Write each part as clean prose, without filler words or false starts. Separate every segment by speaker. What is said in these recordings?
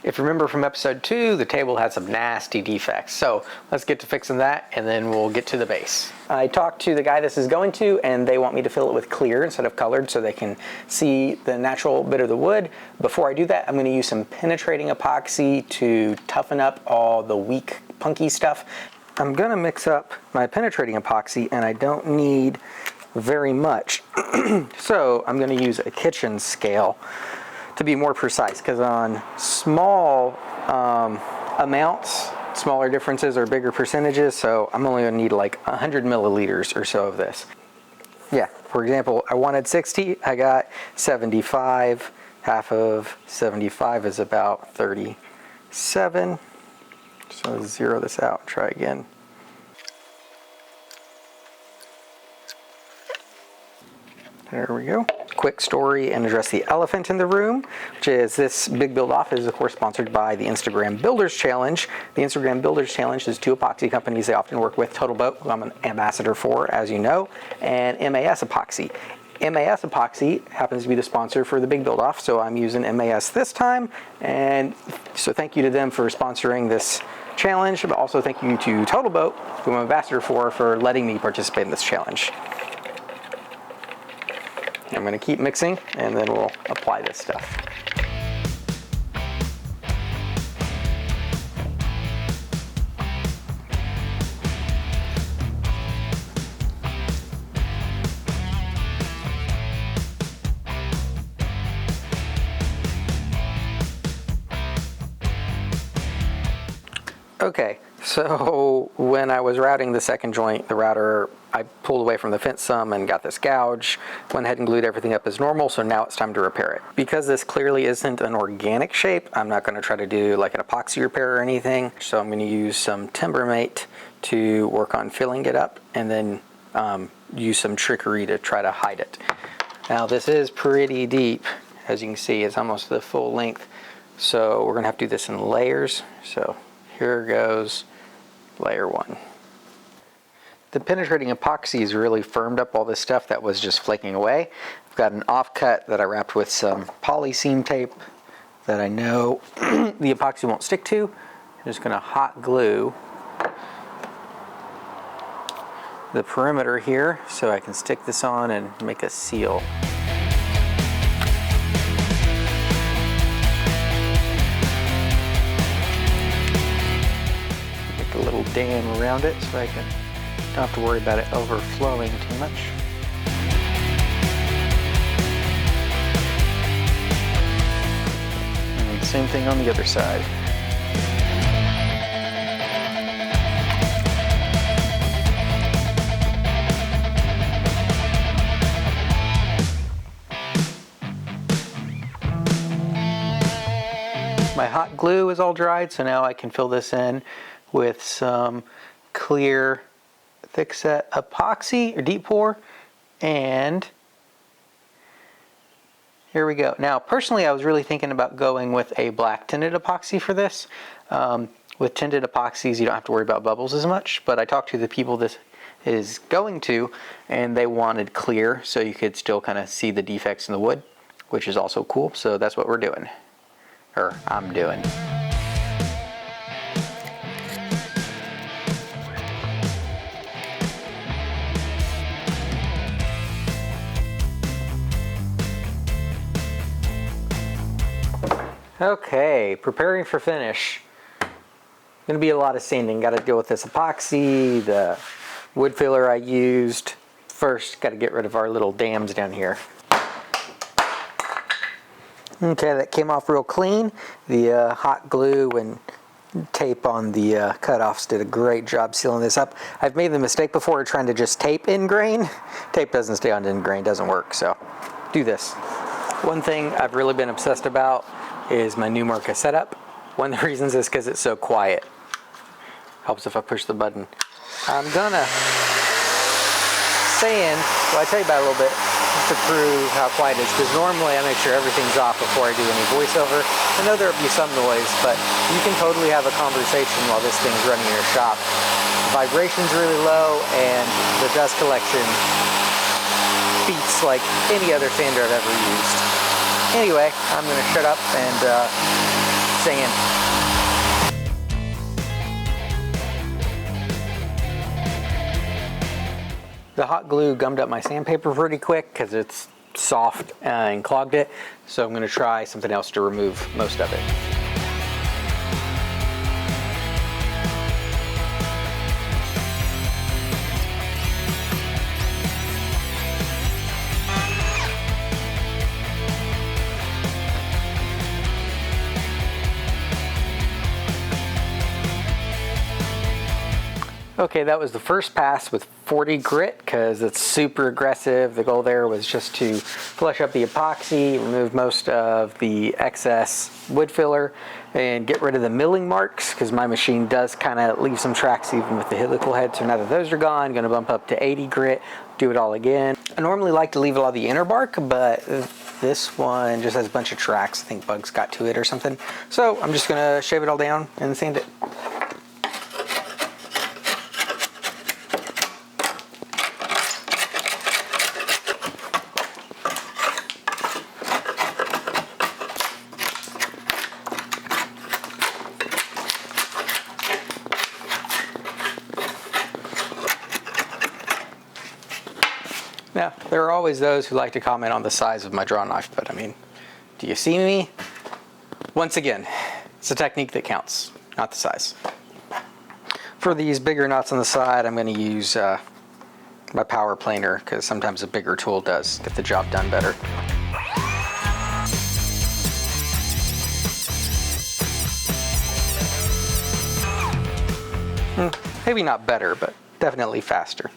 Speaker 1: If you remember from episode 2, the table had some nasty defects. So let's get to fixing that, and then we'll get to the base. I talked to the guy this is going to, and they want me to fill it with clear instead of colored so they can see the natural bit of the wood. Before I do that, I'm going to use some penetrating epoxy to toughen up all the weak, punky stuff. I'm going to mix up my penetrating epoxy, and I don't need very much. So I'm going to use a kitchen scale to be more precise, because on small amounts, smaller differences are bigger percentages, so I'm only going to need like 100 milliliters or so of this. Yeah, for example, I wanted 60, I got 75. Half of 75 is about 37. So let's zero this out, try again. There we go. Quick story and address the elephant in the room, which is this big build off is of course sponsored by the Instagram Builders Challenge. The Instagram Builders Challenge is 2 epoxy companies they often work with, Total Boat, who I'm an ambassador for, as you know, and MAS Epoxy. MAS Epoxy happens to be the sponsor for the big build off, so I'm using MAS this time, and so thank you to them for sponsoring this challenge, but also thank you to Total Boat, who I'm an ambassador for letting me participate in this challenge. I'm going to keep mixing, and then we'll apply this stuff. Okay, so when I was routing the second joint, the router, I pulled away from the fence some and got this gouge, went ahead and glued everything up as normal, so now it's time to repair it. Because this clearly isn't an organic shape, I'm not going to try to do like an epoxy repair or anything, so I'm going to use some Timbermate to work on filling it up, and then use some trickery to try to hide it. Now this is pretty deep, as you can see, it's almost the full length, so we're going to have to do this in layers, so here goes layer 1. The penetrating epoxy has really firmed up all this stuff that was just flaking away. I've got an offcut that I wrapped with some poly seam tape that I know the epoxy won't stick to. I'm just going to hot glue the perimeter here so I can stick this on and make a seal. Make a little dam around it so I can don't have to worry about it overflowing too much. And same thing on the other side. My hot glue is all dried, so now I can fill this in with some clear thickset epoxy or deep pour, and here we go. Now personally I was really thinking about going with a black tinted epoxy for this. With tinted epoxies you don't have to worry about bubbles as much, but I talked to the people this is going to, and they wanted clear so you could still kind of see the defects in the wood, which is also cool, so that's what we're doing, or I'm doing. Okay, preparing for finish. Gonna be a lot of sanding. Got to deal with this epoxy, the wood filler I used. First, got to get rid of our little dams down here. Okay, that came off real clean. The hot glue and tape on the cutoffs did a great job sealing this up. I've made the mistake before of trying to just tape in grain. Tape doesn't stay on in grain, doesn't work, so do this. One thing I've really been obsessed about is my new Marca setup. One of the reasons is because it's so quiet. Helps if I push the button. I'm gonna sand, well I tell you about it a little bit, just to prove how quiet it is, because normally I make sure everything's off before I do any voiceover. I know there'll be some noise, but you can totally have a conversation while this thing's running in your shop. The vibration's really low, and the dust collection beats like any other sander I've ever used. Anyway, I'm going to shut up and sand. The hot glue gummed up my sandpaper pretty quick because it's soft and clogged it. So I'm going to try something else to remove most of it. Okay, that was the first pass with 40 grit because it's super aggressive. The goal there was just to flush up the epoxy, remove most of the excess wood filler, and get rid of the milling marks because my machine does kind of leave some tracks even with the helical head. So now that those are gone, I'm going to bump up to 80 grit, do it all again. I normally like to leave a lot of the inner bark, but this one just has a bunch of tracks. I think bugs got to it or something. So I'm just going to shave it all down and sand it. Now, there are always those who like to comment on the size of my draw knife, but I mean, do you see me? Once again, it's the technique that counts, not the size. For these bigger knots on the side, I'm going to use my power planer because sometimes a bigger tool does get the job done better. Maybe not better, but definitely faster.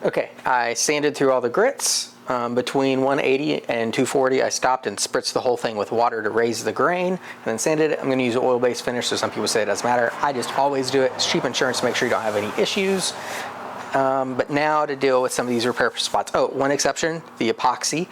Speaker 1: Okay, I sanded through all the grits. Between 180 and 240, I stopped and spritzed the whole thing with water to raise the grain, and then sanded it. I'm going to use an oil-based finish, so some people say it doesn't matter. I just always do it. It's cheap insurance to make sure you don't have any issues. But now to deal with some of these repair spots. Oh, one exception, the epoxy,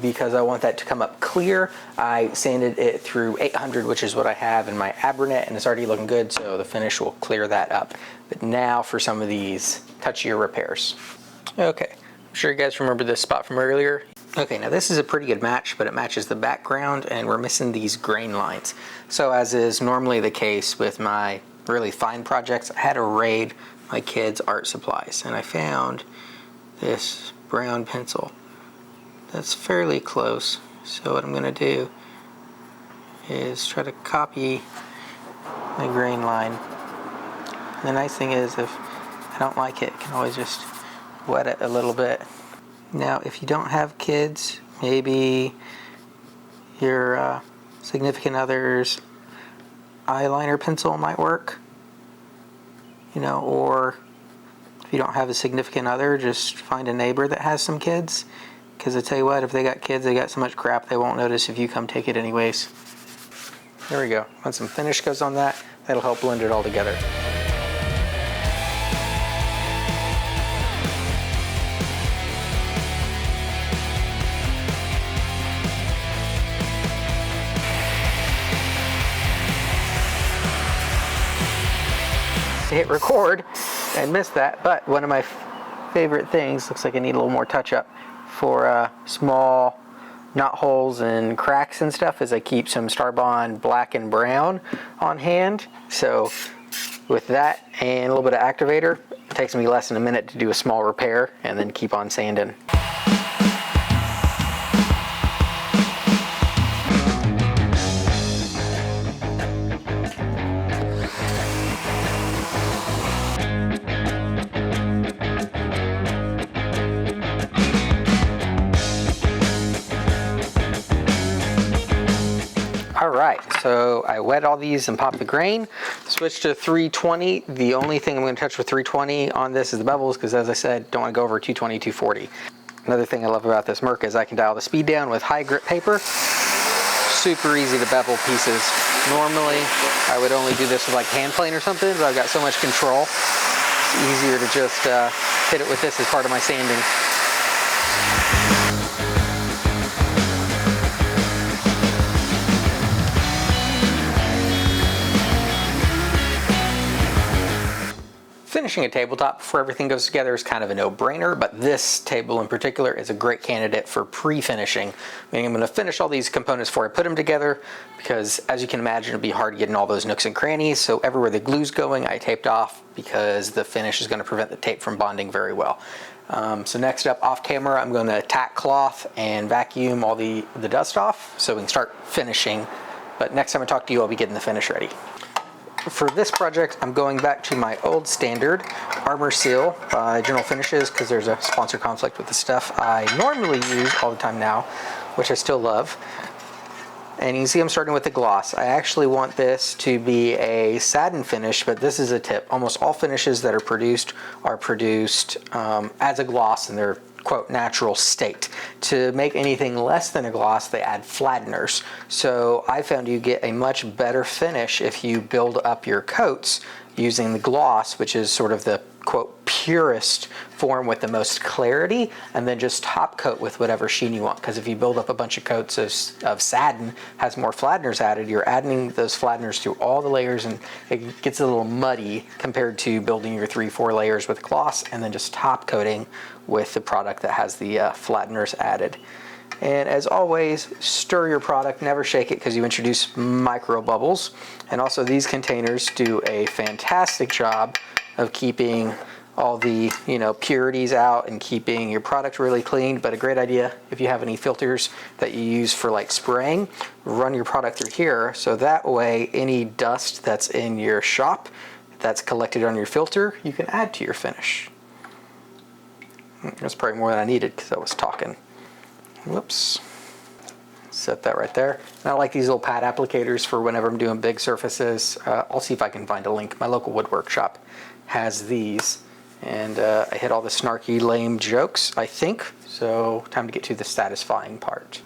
Speaker 1: because I want that to come up clear. I sanded it through 800, which is what I have in my Abranet, and it's already looking good, so the finish will clear that up. But now for some of these touchier repairs. Okay, I'm sure you guys remember this spot from earlier. Okay, now this is a pretty good match, but it matches the background, and we're missing these grain lines. So as is normally the case with my really fine projects, I had to raid my kids' art supplies, and I found this brown pencil that's fairly close. So what I'm going to do is try to copy the grain line. And the nice thing is, if I don't like it, I can always just wet it a little bit. Now, if you don't have kids, maybe your significant other's eyeliner pencil might work. You know, or if you don't have a significant other, just find a neighbor that has some kids. Because I tell you what, if they got kids, they got so much crap they won't notice if you come take it anyways. There we go. Once some finish goes on that, that'll help blend it all together. Hit record and missed that, but one of my favorite things, looks like I need a little more touch up for small knot holes and cracks and stuff, is I keep some Starbond black and brown on hand. So with that and a little bit of activator, it takes me less than a minute to do a small repair and then keep on sanding. Alright, so I wet all these and popped the grain, switched to 320. The only thing I'm going to touch with 320 on this is the bevels, because as I said, don't want to go over 220, 240. Another thing I love about this Merc is I can dial the speed down with high grit paper. Super easy to bevel pieces. Normally, I would only do this with like hand plane or something, but I've got so much control. It's easier to just hit it with this as part of my sanding. finishing a tabletop before everything goes together is kind of a no-brainer, but this table in particular is a great candidate for pre-finishing. Meaning I'm going to finish all these components before I put them together, because as you can imagine, it'll be hard getting all those nooks and crannies. So everywhere the glue's going, I taped off, because the finish is going to prevent the tape from bonding very well. So next up, off camera, I'm going to tack cloth and vacuum all the dust off so we can start finishing. But next time I talk to you, I'll be getting the finish ready. For this project, I'm going back to my old standard Armor Seal by General Finishes, because there's a sponsor conflict with the stuff I normally use all the time now, which I still love. And you can see I'm starting with the gloss. I actually want this to be a satin finish, but this is a tip. Almost all finishes that are produced as a gloss in their quote natural state. To make anything less than a gloss, they add flatteners. So I found you get a much better finish if you build up your coats using the gloss, which is sort of the quote purest form with the most clarity, and then just top coat with whatever sheen you want. Because if you build up a bunch of coats of satin, has more flatteners added, you're adding those flatteners through all the layers, and it gets a little muddy compared to building your 3-4 layers with gloss and then just top coating with the product that has the flatteners added. And as always, stir your product, never shake it, because you introduce micro bubbles. And also these containers do a fantastic job of keeping all the purities out and keeping your product really clean. But a great idea, if you have any filters that you use for like spraying, run your product through here, so that way any dust that's in your shop that's collected on your filter, you can add to your finish. That's probably more than I needed because I was talking. Whoops. Set that right there. And I like these little pad applicators for whenever I'm doing big surfaces. I'll see if I can find a link. My local woodwork shop has these. And I hit all the snarky, lame jokes, I think. So time to get to the satisfying part.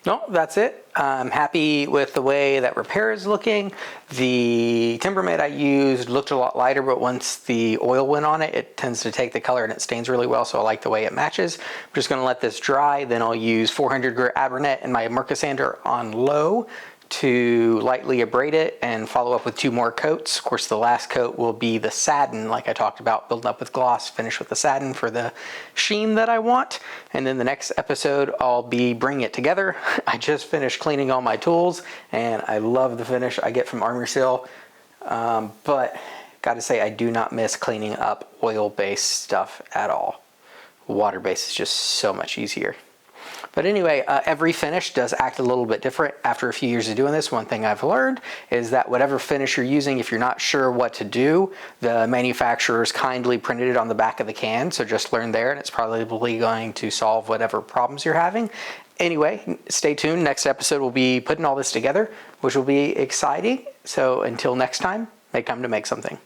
Speaker 1: No, that's it. I'm happy with the way that repair is looking. The Timbermate I used looked a lot lighter, but once the oil went on it, it tends to take the color and it stains really well, so I like the way it matches. I'm just gonna let this dry, then I'll use 400 grit Abranet and my Merca sander on low to lightly abrade it and follow up with 2 more coats. Of course, the last coat will be the satin, like I talked about, building up with gloss, finish with the satin for the sheen that I want. And then the next episode, I'll be bringing it together. I just finished cleaning all my tools and I love the finish I get from Armor Seal. But gotta say, I do not miss cleaning up oil-based stuff at all. Water-based is just so much easier. But anyway, every finish does act a little bit different. After a few years of doing this, one thing I've learned is that whatever finish you're using, if you're not sure what to do, the manufacturers kindly printed it on the back of the can. So just learn there, and it's probably going to solve whatever problems you're having. Anyway, stay tuned. Next episode, we'll be putting all this together, which will be exciting. So until next time, make time to make something.